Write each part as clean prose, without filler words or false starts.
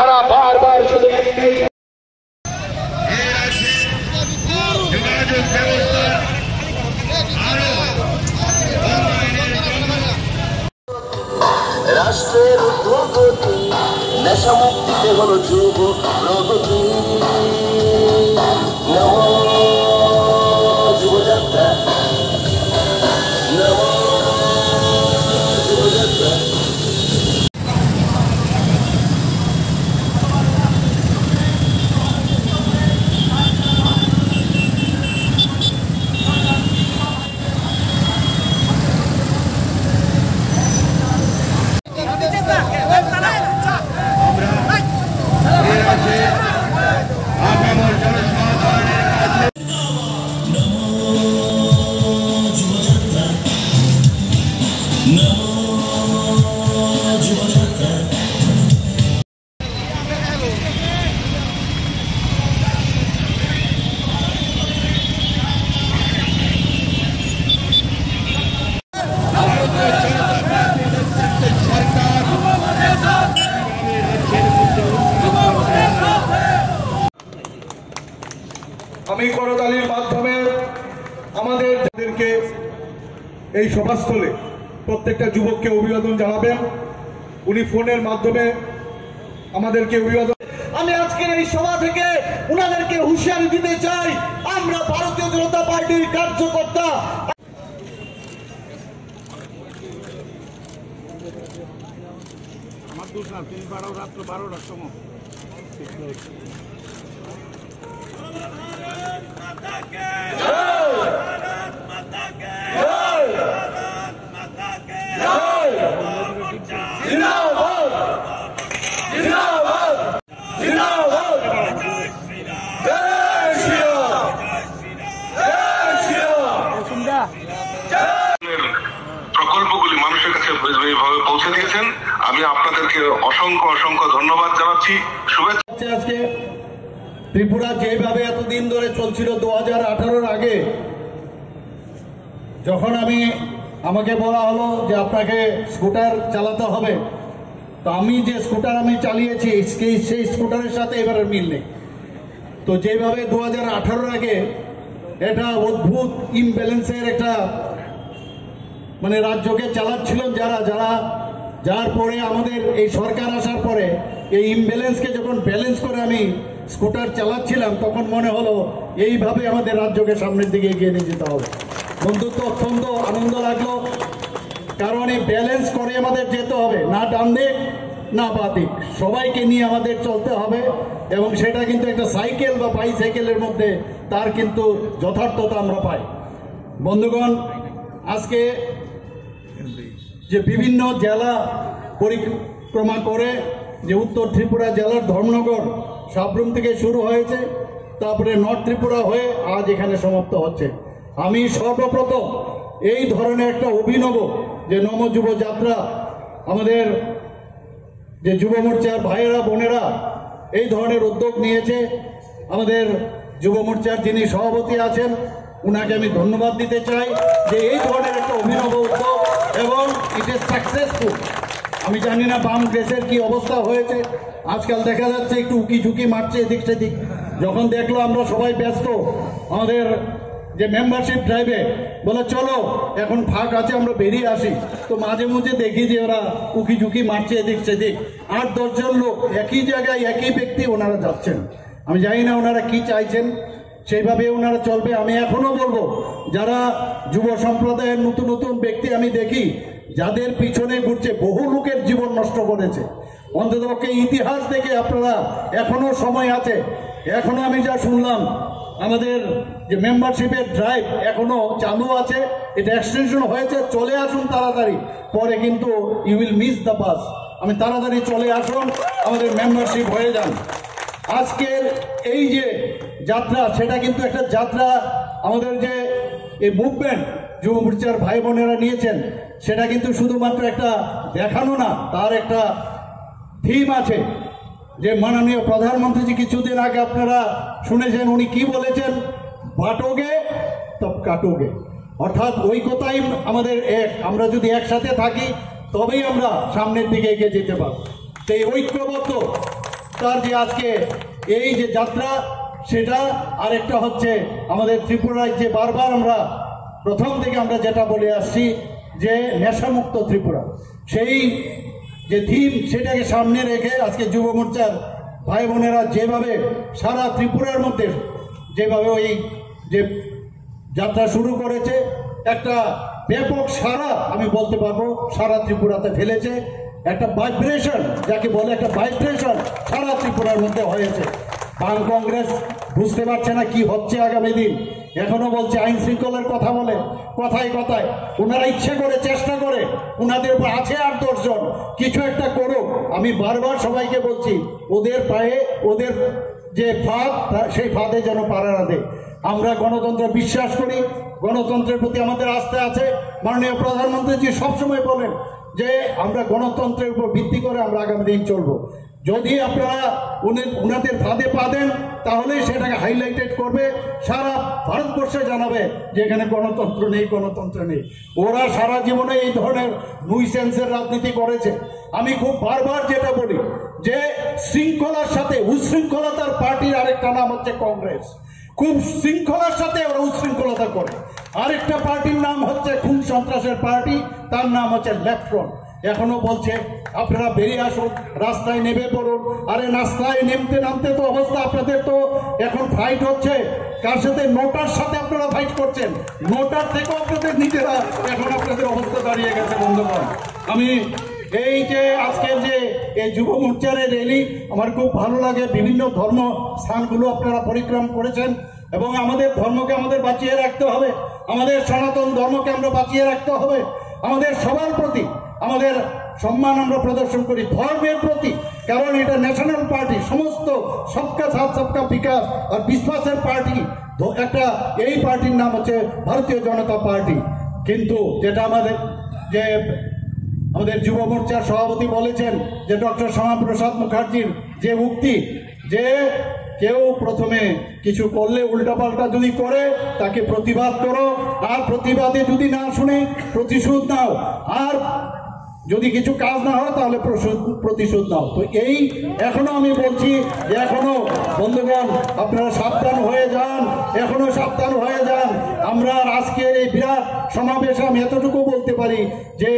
তারা বারবার শুধু রাষ্ট্রের প্রগতি নেশা মুক্তিতে হলো যুব প্রগতি যুবযাত্রা যুবযাত্রা আমি করতালির মাধ্যমে আমাদেরকে এই সভাস্থলে প্রত্যেকটা যুবককে অভিবাদন জানাবেন। উনি ফোনের মাধ্যমে আমাদেরকে অভিবাদন। আমি আজকের এই সভা থেকে উনাদেরকে হুঁশিয়ারি দিতে চাই, আমরা ভারতীয় জনতা পার্টির কার্যকর্তা। আমার দোষ না, তিনি রাত্র 12টার সময় প্রকল্পগুলি মানুষের কাছে এইভাবে পৌঁছে দিয়েছেন। আমি আপনাদেরকে অসংখ্য অসংখ্য ধন্যবাদ জানাচ্ছি, শুভেচ্ছা। আজকে ত্রিপুরা যেভাবে এতদিন ধরে চলছিল 2018-র আগে, যখন আমাকে বলা হলো যে আপনাকে স্কুটার চালাতে হবে, তো আমি যে স্কুটার চালিয়েছি সেই স্কুটারের সাথে এবারের মিল নেই। তো যেভাবে 2018-র আগে এটা অদ্ভুত ইমব্যালেন্সের একটা রাজ্যকে চালাচ্ছিলেন যার পরে আমাদের এই সরকার আসার পরে এই ইমব্যালেন্সকে যখন ব্যালেন্স করে আমি স্কুটার চালাচ্ছিলাম, তখন মনে হলো এইভাবে আমাদের রাজ্যকে সামনের দিকে এগিয়ে নিয়ে যেতে হবে। বন্ধুত্ব অত্যন্ত আনন্দ লাগলো, কারণ এই ব্যালেন্স করে আমাদের যেতে হবে, না ডান দিক না বাঁ দিক, সবাইকে নিয়ে আমাদের চলতে হবে। এবং সেটা কিন্তু একটা সাইকেল বা বাইসাইকেলের মধ্যে তার কিন্তু যথার্থতা আমরা পাই। বন্ধুগণ, আজকে যে বিভিন্ন জেলা পরিক্রমা করে যে উত্তর ত্রিপুরা জেলার ধর্মনগর সাবরুম থেকে শুরু হয়েছে, তারপরে নর্থ ত্রিপুরা হয়ে আজ এখানে সমাপ্ত হচ্ছে। আমি সর্বপ্রথম এই ধরনের একটা অভিনব যে নম যুব যাত্রা, আমাদের যে যুব মোর্চার ভাইয়েরা বোনেরা এই ধরনের উদ্যোগ নিয়েছে, আমাদের যুব মোর্চার যিনি সভাপতি আছেন উনাকে আমি ধন্যবাদ দিতে চাই যে এই ধরনের একটা অভিনব উদ্যোগ, এবং ইট ইজ সাকসেসফুল। আমি জানি না বাম দেশের কি অবস্থা হয়েছে, আজকাল দেখা যাচ্ছে একটু উকি ঝুঁকি মারছে এদিক সেদিক। যখন দেখলো আমরা সবাই ব্যস্ত আমাদের যে মেম্বারশিপ ড্রাইভে, বলে চলো এখন ফাঁক আছে আমরা বেরিয়ে আসি, তো মাঝে মাঝে দেখি যে ওরা উকি ঝুঁকি মারছে এদিক সেদিক। 8-10 জন লোক একই জায়গায় একই ব্যক্তি ওনারা যাচ্ছেন। আমি জানি না ওনারা কি চাইছেন, সেইভাবে ওনারা চলবে। আমি এখনো বলবো, যারা যুব সম্প্রদায়ের নতুন নতুন ব্যক্তি আমি দেখি যাদের পিছনে ঘুরছে, বহু লোকের জীবন নষ্ট করেছে, অন্ততপক্ষে ইতিহাস দেখে আপনারা এখনো সময় আছে। এখনো আমি যা শুনলাম আমাদের যে মেম্বারশিপের ড্রাইভ এখনো চালু আছে, এটা এক্সটেনশন হয়েছে, চলে আসুন তাড়াতাড়ি, পরে কিন্তু you will miss the bus. আমি তাড়াতাড়ি চলে আসুন, আমাদের মেম্বারশিপ হয়ে যান। আজকের এই যে যাত্রা, সেটা কিন্তু একটা যাত্রা, আমাদের যে এই মুভমেন্ট যুব মোর্চার ভাই বোনেরা নিয়েছেন, সেটা কিন্তু শুধুমাত্র একটা দেখানো না, তার একটা থিম আছে। যে মাননীয় প্রধানমন্ত্রী কিছুদিন আগে আপনারা শুনেছেন, উনি কি বলেছেন, বাটোগে তব কাটোগে, অর্থাৎ ঐক্যতাই আমাদের এক। আমরা যদি একসাথে থাকি তবেই আমরা সামনের দিকে এগিয়ে যেতে পারব। তো এই ঐক্যবদ্ধ তার যে আজকে এই যে যাত্রা, সেটা আরেকটা হচ্ছে আমাদের ত্রিপুরায় যে বারবার আমরা প্রথম থেকে আমরা যেটা বলে আসছি যে নেশামুক্ত ত্রিপুরা, সেই যে থিম সেটাকে সামনে রেখে আজকে যুব মোর্চার ভাই বোনেরা যেভাবে সারা ত্রিপুরার মধ্যে যেভাবে ওই যে যাত্রা শুরু করেছে, একটা ব্যাপক সারা আমি বলতে পারবো সারা ত্রিপুরাতে ফেলেছে। একটা ভাইব্রেশন, যাকে বলে একটা ভাইব্রেশন সারা ত্রিপুরার মধ্যে হয়েছে। বাম কংগ্রেস বুঝতে পারছে না কি হচ্ছে আগামী দিন, এখনো বলছে আইন শৃঙ্খলার কথা বলে, কথায় কথায় ওনারা ইচ্ছে করে চেষ্টা করে, ওনাদের উপর আছে 8-10 জন, কিছু একটা করুক। আমি বারবার সবাইকে বলছি ওদের পায়ে ওদের যে ফাঁদ, সেই ফাঁদে যেন পাড়া না দেয়। আমরা গণতন্ত্র বিশ্বাস করি, গণতন্ত্রের প্রতি আমাদের আস্থা আছে। মাননীয় প্রধানমন্ত্রীজি সবসময় বলেন যে আমরা গণতন্ত্রের উপর ভিত্তি করে আমরা আগামী দিন চলবো। যদি আপনারা ওনাদের ফাঁদে পা দেন তাহলেই সেটাকে হাইলাইটেড করবে, সারা ভারতবর্ষে জানাবে যে এখানে গণতন্ত্র নেই, গণতন্ত্র নেই। ওরা সারা জীবনে এই ধরনের নুইসেন্সের রাজনীতি করেছে। আমি খুব বারবার যেটা বলি যে শৃঙ্খলার সাথে উশৃঙ্খলতার পার্টির আরেকটা নাম হচ্ছে কংগ্রেস। খুব শৃঙ্খলার সাথে ওরা উশৃঙ্খলতা করে। আরেকটা পার্টির নাম হচ্ছে খুন সন্ত্রাসের পার্টি, তার নাম হচ্ছে লেফট ফ্রন্ট। এখনো বলছে আপনারা বেরিয়ে আসুন, রাস্তায় নেমে পড়ুন। আরে রাস্তায় নামতে তো অবস্থা, আপনাদের তো এখন ফাইট হচ্ছে কার সাথে? নোটার সাথে আপনারা ফাইট করছেন। নোটার থেকেও আপনাদের নিজেরা এখন আপনাদের অবস্থা দাঁড়িয়ে গেছে বন্ধুগণ। আমি এই যে আজকের যে এই যুব মোর্চার র্যালি আমার খুব ভালো লাগে। বিভিন্ন ধর্ম স্থানগুলো আপনারা পরিক্রম করেছেন এবং আমাদের ধর্মকে আমাদের বাঁচিয়ে রাখতে হবে, আমাদের সনাতন ধর্মকে আমরা বাঁচিয়ে রাখতে হবে। আমাদের সবার প্রতি আমাদের সম্মান আমরা প্রদর্শন করি ধর্মের প্রতি, কারণ এটা ন্যাশনাল পার্টি, সমস্ত সবকা সাথ সবকা বিকাশ আর বিশ্বাসের পার্টি। একটা এই পার্টির নাম হচ্ছে ভারতীয় জনতা পার্টি। কিন্তু যেটা আমাদের যুব মোর্চার সভাপতি বলেছেন যে ডক্টর শ্যামাপ্রসাদ মুখার্জির যে উক্তি যে কেউ প্রথমে কিছু করলে উল্টাপাল্টা যদি করে তাকে প্রতিবাদ করো, আর প্রতিবাদে যদি না শুনে প্রতিশোধ নাও, আর যদি কিছু কাজ না হয় তাহলে প্রতিশোধ নাও। তো এই এখনো আমি বলছি যে এখনো বন্ধুগণ আপনারা সাবধান হয়ে যান, এখনো সাবধান হয়ে যান। আমরা আজকের এই বিরাট সমাবেশে আমি এতটুকু বলতে পারি যে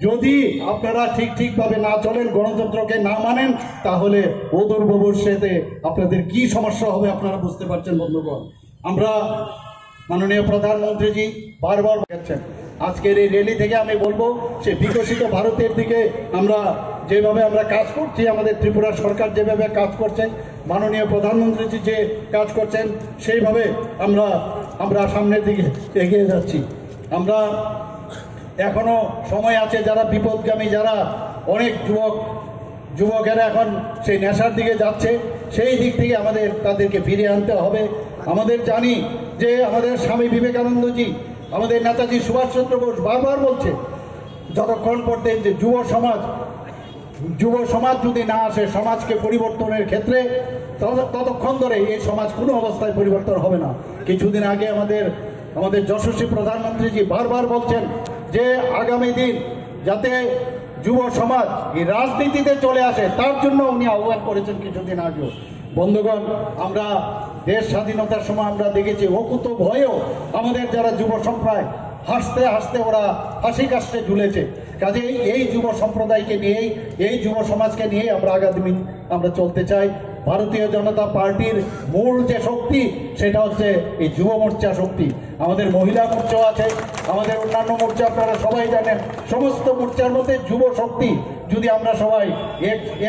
যদি আপনারা ঠিকভাবে না চলেন, গণতন্ত্রকে না মানেন, তাহলে অদূর ভবিষ্যতে আপনাদের কি সমস্যা হবে আপনারা বুঝতে পারছেন বন্ধুগণ। আমরা মাননীয় প্রধানমন্ত্রীজি বারবার বলছেন, আজকের এই র্যালি থেকে আমি বলবো সে বিকশিত ভারতের দিকে আমরা যেভাবে আমরা কাজ করছি, আমাদের ত্রিপুরা সরকার যেভাবে কাজ করছে, মাননীয় প্রধানমন্ত্রীজি যে কাজ করছেন, সেইভাবে আমরা সামনের দিকে এগিয়ে যাচ্ছি। আমরা এখনো সময় আছে, যারা বিপদগামী, যারা অনেক যুবকেরা এখন সেই নেশার দিকে যাচ্ছে, সেই দিক থেকে আমাদের তাদেরকে ফিরিয়ে আনতে হবে। আমাদের জানি যে আমাদের স্বামী বিবেকানন্দজি, আমাদের নেতাজি সুভাষচন্দ্র বোস বারবার বলছে যতক্ষণ পর্যন্ত যে যুব সমাজ যদি না আসে সমাজকে পরিবর্তনের ক্ষেত্রে, ততক্ষণ ধরে এই সমাজ কোনো অবস্থায় পরিবর্তন হবে না। কিছুদিন আগে আমাদের যশস্বী প্রধানমন্ত্রীজি বারবার বলছেন যে আগামী দিন যাতে যুব সমাজ এই রাজনীতিতে চলে আসে, তার জন্য উনি আহ্বান করেছেন কিছুদিন আগেও। বন্ধুগণ, আমরা দেশ স্বাধীনতার সময় আমরা দেখেছি অকুত ভয়েও আমাদের যারা যুব সম্প্রদায় হাসতে হাসতে ওরা হাসি কাশতে ঝুলেছে। কাজেই এই যুব সম্প্রদায়কে নিয়েই, এই যুব সমাজকে নিয়েই আমরা আগামী আমরা চলতে চাই। ভারতীয় জনতা পার্টির মূল যে শক্তি সেটা হচ্ছে এই যুব মোর্চা শক্তি। আমাদের মহিলা মোর্চাও আছে, আমাদের অন্যান্য মোর্চা আপনারা সবাই জানেন। সমস্ত মোর্চার মধ্যে যুব শক্তি যদি আমরা সবাই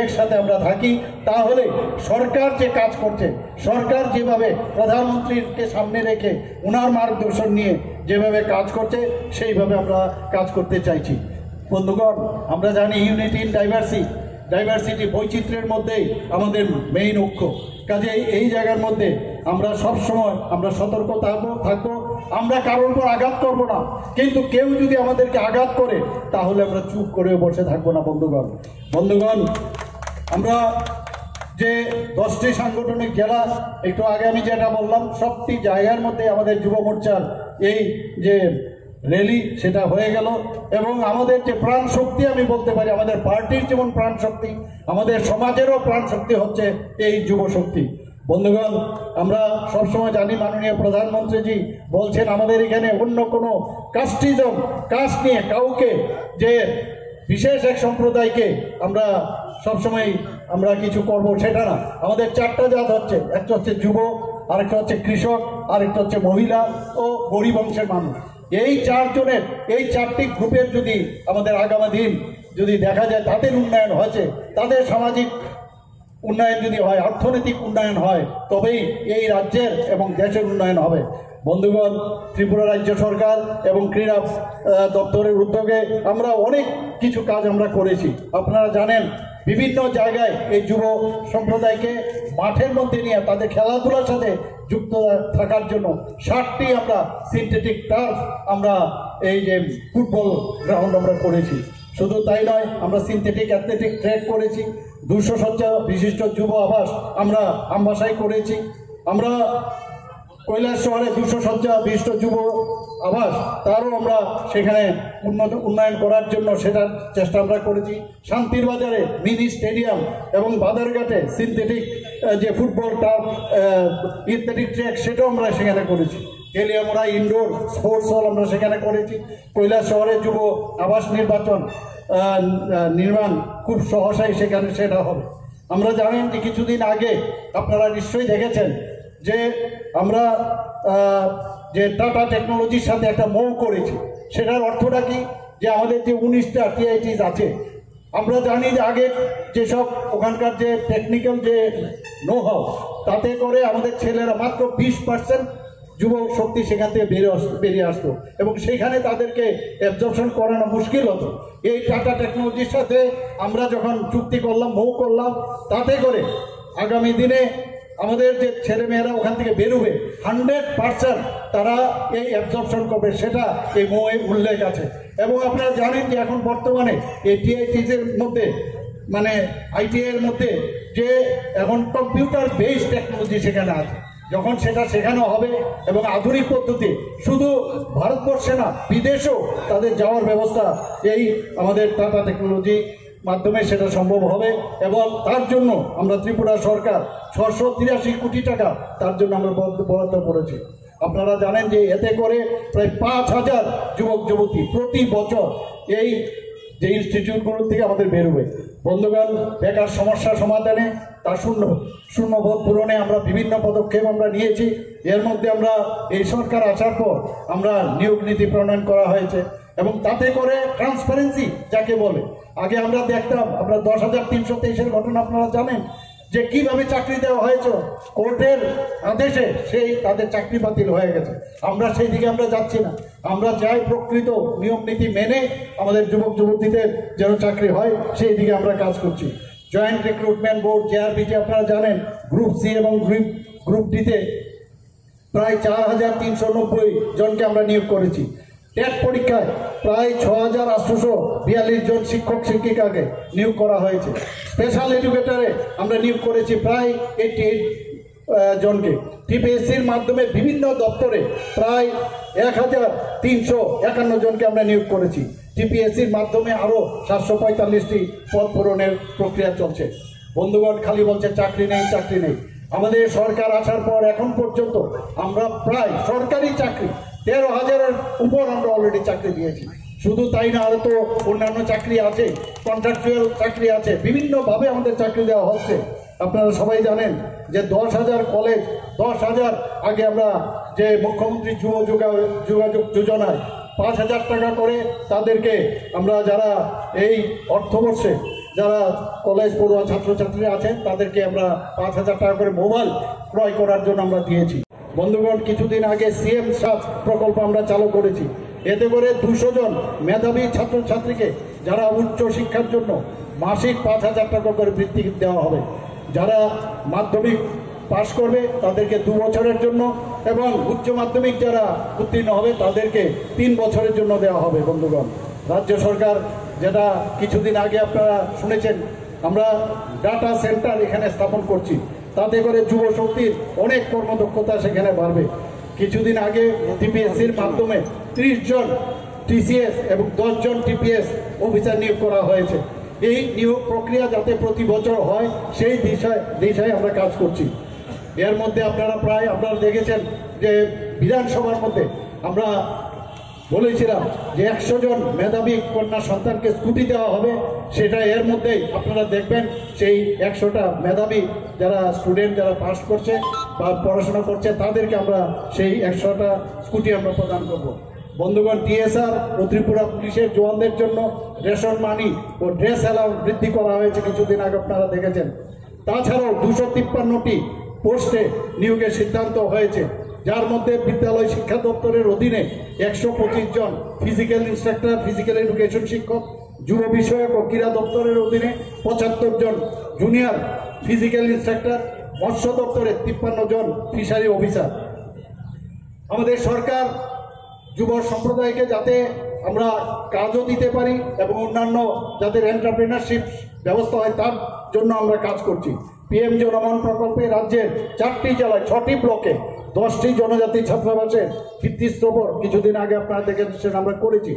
একসাথে আমরা থাকি, তাহলে সরকার যে কাজ করছে, সরকার যেভাবে প্রধানমন্ত্রীকে সামনে রেখে ওনার মার্গদর্শন নিয়ে যেভাবে কাজ করছে, সেইভাবে আমরা কাজ করতে চাইছি। বন্ধুগণ, আমরা জানি ইউনিটি ইন ডাইভার্সিটি, বৈচিত্র্যের মধ্যেই আমাদের মেইন ঐক্য। কাজে এই জায়গার মধ্যে আমরা সবসময় আমরা সতর্ক থাকবো। আমরা কারোর উপর আঘাত করবো না, কিন্তু কেউ যদি আমাদেরকে আঘাত করে তাহলে আমরা চুপ করে বসে থাকবো না। বন্ধুগণ, আমরা যে 10টি সাংগঠনিক জেলা একটু আগে আমি যেটা বললাম, সবটি জায়গার মধ্যে আমাদের যুব মোর্চার এই যে র্যালি সেটা হয়ে গেল। এবং আমাদের যে প্রাণ শক্তি, আমি বলতে পারি আমাদের পার্টির যেমন প্রাণ শক্তি, আমাদের সমাজেরও প্রাণ শক্তি হচ্ছে এই যুব শক্তি। বন্ধুগণ, আমরা সবসময় জানি মাননীয় প্রধানমন্ত্রীজি বলছেন আমাদের এখানে অন্য কোনো কাস্ট নিয়ে কাউকে, যে বিশেষ এক সম্প্রদায়কে আমরা সবসময় আমরা কিছু করব সেটা না। আমাদের চারটা জাত হচ্ছে, একটা হচ্ছে যুব, আরেকটা হচ্ছে কৃষক, আরেকটা হচ্ছে মহিলা ও গরিব অংশের মানুষ। এই চারজনের, এই চারটি গ্রুপের যদি আমাদের আগামী দিন যদি দেখা যায় তাদের উন্নয়ন হয়েছে, তাদের সামাজিক উন্নয়ন যদি হয়, অর্থনৈতিক উন্নয়ন হয়, তবেই এই রাজ্যের এবং দেশের উন্নয়ন হবে। বন্ধুগণ, ত্রিপুরা রাজ্য সরকার এবং ক্রীড়া দপ্তরের উদ্যোগে আমরা অনেক কিছু কাজ আমরা করেছি। আপনারা জানেন বিভিন্ন জায়গায় এই যুব সম্প্রদায়কে মাঠের মধ্যে নিয়ে তাদের খেলাধুলার সাথে যুক্ত থাকার জন্য 60টি আমরা সিনথেটিক টার্ফ, আমরা এই যে ফুটবল গ্রাউন্ড আমরা করেছি। শুধু তাই নয়, আমরা সিনথেটিক অ্যাথলেটিক ট্র্যাক করেছি, 200 শয্যা বিশিষ্ট যুব আবাস আমরা আমবাসায় করেছি। আমরা কৈলাস শহরে 200 শয্যা বিশিষ্ট যুব আবাস, তারও আমরা সেখানে উন্নয়ন করার জন্য সেটার চেষ্টা আমরা করেছি। শান্তির বাজারে মিনি স্টেডিয়াম এবং বাদারঘাটে সিনথেটিক যে ফুটবল টার্ফ ইত্যাদি ট্র্যাক, সেটাও আমরা সেখানে করেছি। কেলিয়ামোড়া ইনডোর স্পোর্টস হল আমরা সেখানে করেছি। কৈলাস শহরে যুব আবাস নির্মাণ খুব সহসাই সেখানে সেটা হবে। আমরা জানেন যে কিছুদিন আগে আপনারা নিশ্চয়ই দেখেছেন যে আমরা যে টাটা টেকনোলজির সাথে একটা মৌ করেছি। সেটার অর্থটা কি, যে আমাদের যে 19টা টিআইটিস আছে, আমরা জানি যে আগে যেসব ওখানকার যে টেকনিক্যাল যে নো হাউ, তাতে করে আমাদের ছেলেরা মাত্র 20% যুব শক্তি সেখান থেকে বেরিয়ে আসতো এবং সেখানে তাদেরকে অ্যাবজর্পশন করানো মুশকিল হতো। এই টাটা টেকনোলজির সাথে আমরা যখন চুক্তি করলাম, মৌ করলাম, তাতে করে আগামী দিনে আমাদের যে ছেলেমেয়েরা ওখান থেকে বেরোবে 100% তারা এই অ্যাবজর্পশন করবে, সেটা এই মৌয়ে উল্লেখ আছে। এবং আপনারা জানেন যে এখন বর্তমানে এই টিআইটিসের মধ্যে, মানে আইটিআই এর মধ্যে, যে এখন কম্পিউটার বেসড টেকনোলজি সেখানে আছে। যখন সেটা শেখানো হবে এবং আধুনিক পদ্ধতি, শুধু ভারতবর্ষে না বিদেশেও তাদের যাওয়ার ব্যবস্থা এই আমাদের টাটা টেকনোলজি মাধ্যমে সেটা সম্ভব হবে। এবং তার জন্য আমরা ত্রিপুরা সরকার 683 কোটি টাকা তার জন্য আমরা বরাদ্দ করেছি। আপনারা জানেন যে এতে করে প্রায় 5000 যুবক যুবতী প্রতি বছর এই যে ইনস্টিটিউটগুলোর থেকে আমাদের বেরোবে। বন্ধুগণ, বেকার সমস্যা সমাধানে, তার শূন্যবোধ পূরণে আমরা বিভিন্ন পদক্ষেপ আমরা নিয়েছি। এর মধ্যে আমরা এই সরকার আসার পর আমরা নিয়োগ নীতি প্রণয়ন করা হয়েছে এবং তাতে করে ট্রান্সপারেন্সি যাকে বলে, আগে আমরা দেখতাম, আমরা 10,323-এর ঘটনা আপনারা জানেন যে কিভাবে চাকরি দেওয়া হয়েছে, কোর্টের আদেশে সেই তাদের চাকরি বাতিল হয়ে গেছে। আমরা সেই দিকে আমরা যাচ্ছি না। আমরা চাই প্রকৃত নিয়ম নীতি মেনে আমাদের যুবক যুবতীদের যেন চাকরি হয়, সেই দিকে আমরা কাজ করছি। জয়েন্ট রিক্রুটমেন্ট বোর্ড জেআরবিতে আপনারা জানেন গ্রুপ সি এবং গ্রুপ ডিতে প্রায় 4,390 জনকে আমরা নিয়োগ করেছি। টেট পরীক্ষায় প্রায় 6,842 জন শিক্ষক শিক্ষিকাকে নিয়োগ করা হয়েছে। স্পেশাল এডুকেটরে আমরা নিয়োগ করেছি প্রায় 88 জনকে। টিপিএসসির মাধ্যমে বিভিন্ন দপ্তরে প্রায় 1,351 জনকে আমরা নিয়োগ করেছি। টিপিএসসির মাধ্যমে আরও 745টি পদ পূরণের প্রক্রিয়া চলছে। বন্ধুগণ, খালি বলছে চাকরি নেই, চাকরি নেই। আমাদের সরকার আসার পর এখন পর্যন্ত আমরা প্রায় সরকারি চাকরি 13,000-এর উপর আমরা অলরেডি চাকরি দিয়েছি। শুধু তাই না, আরও তো অন্যান্য চাকরি আছে, কন্ট্রাকচুয়াল চাকরি আছে, বিভিন্নভাবে আমাদের চাকরি দেওয়া হচ্ছে। আপনারা সবাই জানেন যে 10,000 কলেজ, 10,000 আগে আমরা যে মুখ্যমন্ত্রী যুব যোগাযোগ যোজনায় 5,000 টাকা করে তাদেরকে আমরা যারা এই অর্থবর্ষে যারা কলেজ পড়ুয়া ছাত্রছাত্রী আছেন তাদেরকে আমরা 5,000 টাকা করে মোবাইল ক্রয় করার জন্য আমরা দিয়েছি। বন্ধুগণ, কিছুদিন আগে সিএম সাব প্রকল্প আমরা চালু করেছি। এতে করে 200 জন মেধাবী ছাত্রছাত্রীকে যারা উচ্চ শিক্ষার জন্য মাসিক 5,000 টাকা করে বৃত্তি দেওয়া হবে। যারা মাধ্যমিক পাশ করবে তাদেরকে 2 বছরের জন্য এবং উচ্চ মাধ্যমিক যারা উত্তীর্ণ হবে তাদেরকে 3 বছরের জন্য দেওয়া হবে। বন্ধুগণ, রাজ্য সরকার যেটা কিছুদিন আগে আপনারা শুনেছেন, আমরা ডাটা সেন্টার এখানে স্থাপন করছি, তাতে করে যুব শক্তির অনেক কর্মদক্ষতা সেখানে বাড়বে। কিছুদিন আগে টিপিএসসির মাধ্যমে 30 জন টিসিএস এবং 10 জন টিপিএস অফিসার নিয়োগ করা হয়েছে। এই নিয়োগ প্রক্রিয়া যাতে প্রতি বছর হয় সেই দিশায় আমরা কাজ করছি। এর মধ্যে আপনারা দেখেছেন যে বিধানসভার মধ্যে আমরা বলেছিলাম যে 100 জন মেধাবী কন্যা সন্তানকে স্কুটি দেওয়া হবে, সেটা এর মধ্যেই আপনারা দেখবেন সেই 100টা মেধাবী যারা স্টুডেন্ট যারা পাস করছে বা পড়াশোনা করছে তাদেরকে আমরা সেই 100টা স্কুটি আমরা প্রদান করব। বন্ধুগণ, টিএসআর ও ত্রিপুরা পুলিশের জওয়ানদের জন্য রেশন মানি ও ড্রেস অ্যালাউন্স বৃদ্ধি করা হয়েছে কিছুদিন আগে আপনারা দেখেছেন। তাছাড়াও 253টি পোস্টে নিয়োগের সিদ্ধান্ত হয়েছে, যার মধ্যে বিদ্যালয় শিক্ষা দপ্তরের অধীনে 125 জন ফিজিক্যাল ইন্সট্রাক্টর, ফিজিক্যাল এডুকেশন শিক্ষক, যুব বিষয়ক ও ক্রীড়া দপ্তরের অধীনে 75 জন জুনিয়র ফিজিক্যাল ইন্সট্রাক্টর, মৎস্য দপ্তরে 53 জন ফিশারি অফিসার। আমাদের সরকার যুব সম্প্রদায়কে যাতে আমরা কাজও দিতে পারি এবং অন্যান্য যাদের এন্টারপ্রেনারশিপ ব্যবস্থা হয় তার জন্য আমরা কাজ করছি। পিএম জনমন প্রকল্পে রাজ্যের 4টি জেলায় 6টি ব্লকে 10টি জনজাতি ছাত্রাবাসের ভিত্তিস্তর কিছুদিন আগে আপনারা দেখেছেন আমরা করেছি।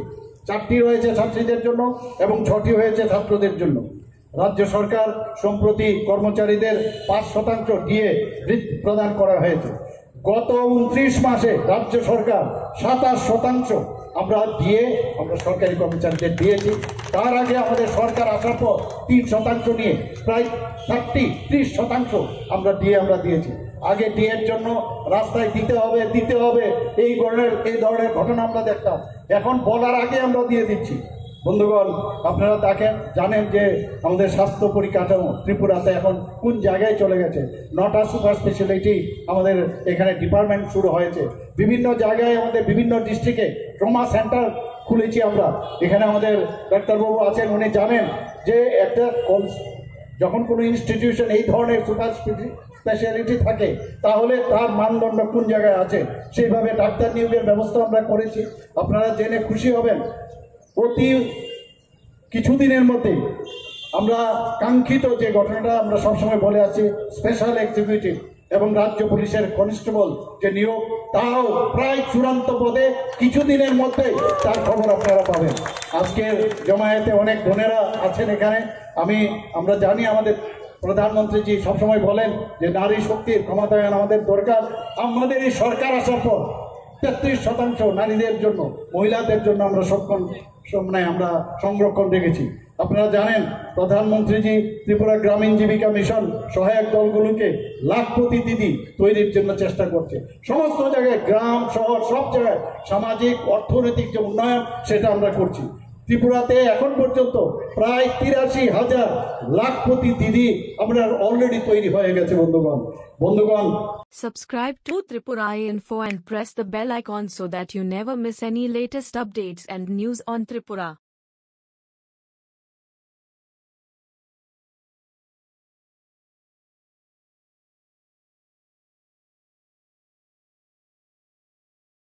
4টি রয়েছে ছাত্রীদের জন্য এবং 6টি হয়েছে ছাত্রদের জন্য। রাজ্য সরকার সম্প্রতি কর্মচারীদের 5% ডিএ বৃত্তি প্রদান করা হয়েছে। গত 29 মাসে রাজ্য সরকার 27% আমরা সরকারি কর্মচারীদের দিয়েছি। তার আগে আমাদের সরকার আসার পর 3% নিয়ে প্রায় 30% আমরা দিয়েছি। আগে ডিএর জন্য রাস্তায় দিতে হবে এই ধরনের ঘটনা আমরা দেখতাম, এখন বলার আগে আমরা দিয়ে দিচ্ছি। বন্ধুগণ, আপনারা জানেন যে আমাদের স্বাস্থ্য পরিকাঠামো ত্রিপুরাতে এখন কোন জায়গায় চলে গেছে। 9টা সুপার স্পেশালিটি আমাদের এখানে ডিপার্টমেন্ট শুরু হয়েছে। বিভিন্ন জায়গায় আমাদের বিভিন্ন ডিস্ট্রিক্টে ট্রমা সেন্টার খুলেছি আমরা। এখানে আমাদের ডাক্তারবাবু আছেন, উনি জানেন যে যখন কোনো ইনস্টিটিউশন এই ধরনের সুপার স্পেশালিটি থাকে তাহলে তার মানদণ্ড কোন জায়গায় আছে, সেইভাবে ডাক্তার নিয়োগের ব্যবস্থা আমরা করেছি। আপনারা জেনে খুশি হবেন, অতি কিছুদিনের মধ্যেই আমরা কাঙ্ক্ষিত যে ঘটনাটা আমরা সবসময় বলে আছি, স্পেশাল এক্সিকিউটিভ এবং রাজ্য পুলিশের কনস্টেবল যে নিয়োগ, তাও প্রায় চূড়ান্ত পদে কিছুদিনের মধ্যেই তার খবর আপনারা পাবেন। আজকের জমায়েতে অনেক বোনেরা আছেন এখানে। আমরা জানি আমাদের প্রধানমন্ত্রীজি সবসময় বলেন যে নারী শক্তির ক্ষমতায়ন আমাদের দরকার। আমাদের এই সরকার আসার পর 33% নারীদের জন্য, মহিলাদের জন্য আমরা আমরা সংরক্ষণ রেখেছি। আপনারা জানেন প্রধানমন্ত্রীজি ত্রিপুরা গ্রামীণ জীবিকা মিশন সহায়ক দলগুলোকে লাখপতি দিদি তৈরির জন্য চেষ্টা করছে। সমস্ত জায়গায়, গ্রাম শহর সব জায়গায় সামাজিক অর্থনৈতিক যে উন্নয়ন সেটা আমরা করছি। ত্রিপুরাতে এখন পর্যন্ত প্রায় 83,000 লাখপতি দিদি আমরা অলরেডি তৈরি হয়ে গেছে। বন্ধুগণ, Subscribe to Tripura Info and press the bell icon so that you never miss any latest updates and news on Tripura.